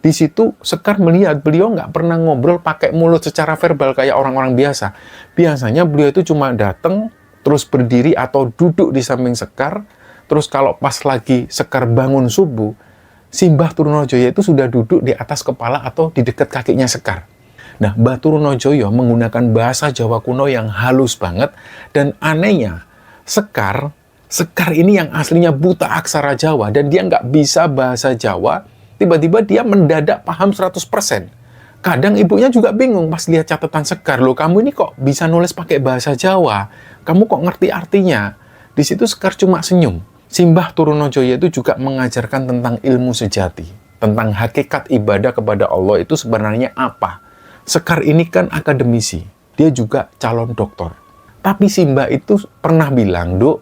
Di situ Sekar melihat beliau nggak pernah ngobrol pakai mulut secara verbal kayak orang-orang biasa. Biasanya beliau itu cuma datang, terus berdiri atau duduk di samping Sekar. Terus kalau pas lagi Sekar bangun subuh, Simbah Trunojoyo itu sudah duduk di atas kepala atau di dekat kakinya Sekar. Nah, Mbah Trunojoyo menggunakan bahasa Jawa kuno yang halus banget. Dan anehnya, Sekar ini yang aslinya buta aksara Jawa dan dia nggak bisa bahasa Jawa, tiba-tiba dia mendadak paham 100%. Kadang ibunya juga bingung pas lihat catatan Sekar, loh kamu ini kok bisa nulis pakai bahasa Jawa? Kamu kok ngerti artinya? Di situ Sekar cuma senyum. Simbah Trunojoyo itu juga mengajarkan tentang ilmu sejati, tentang hakikat ibadah kepada Allah itu sebenarnya apa. Sekar ini kan akademisi, dia juga calon doktor. Tapi Simbah itu pernah bilang, Duk,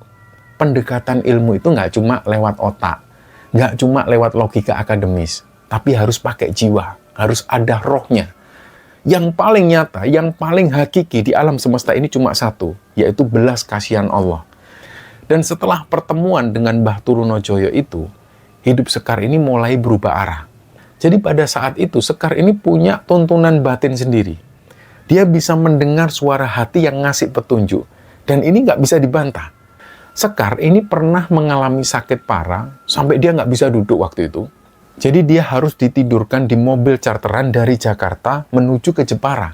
pendekatan ilmu itu nggak cuma lewat otak, nggak cuma lewat logika akademis, tapi harus pakai jiwa, harus ada rohnya. Yang paling nyata, yang paling hakiki di alam semesta ini cuma satu, yaitu belas kasihan Allah. Dan setelah pertemuan dengan Mbah Trunojoyo itu, hidup Sekar ini mulai berubah arah. Jadi pada saat itu, Sekar ini punya tuntunan batin sendiri. Dia bisa mendengar suara hati yang ngasih petunjuk. Dan ini nggak bisa dibantah. Sekar ini pernah mengalami sakit parah, sampai dia nggak bisa duduk waktu itu. Jadi dia harus ditidurkan di mobil charteran dari Jakarta menuju ke Jepara.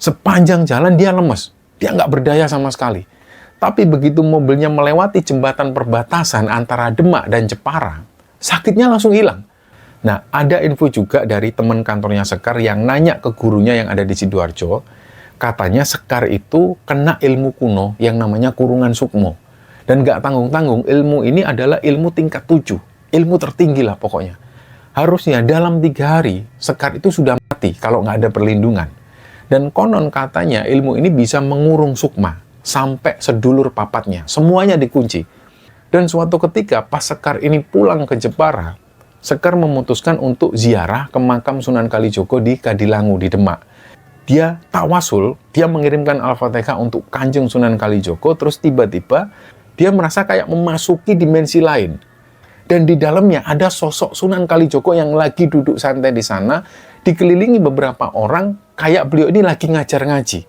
Sepanjang jalan dia lemes, dia nggak berdaya sama sekali. Tapi begitu mobilnya melewati jembatan perbatasan antara Demak dan Jepara, sakitnya langsung hilang. Nah, ada info juga dari teman kantornya Sekar yang nanya ke gurunya yang ada di Sidoarjo, katanya Sekar itu kena ilmu kuno yang namanya kurungan sukmo. Dan nggak tanggung-tanggung, ilmu ini adalah ilmu tingkat 7, ilmu tertinggi lah pokoknya. Harusnya dalam 3 hari, Sekar itu sudah mati kalau nggak ada perlindungan. Dan konon katanya ilmu ini bisa mengurung sukma, sampai sedulur papatnya, semuanya dikunci. Dan suatu ketika pas Sekar ini pulang ke Jepara, Sekar memutuskan untuk ziarah ke makam Sunan Kalijogo di Kadilangu di Demak. Dia tawasul, dia mengirimkan Al-Fatihah untuk Kanjeng Sunan Kalijogo, terus tiba-tiba dia merasa kayak memasuki dimensi lain. Dan di dalamnya ada sosok Sunan Kalijogo yang lagi duduk santai di sana, dikelilingi beberapa orang, kayak beliau ini lagi ngajar ngaji.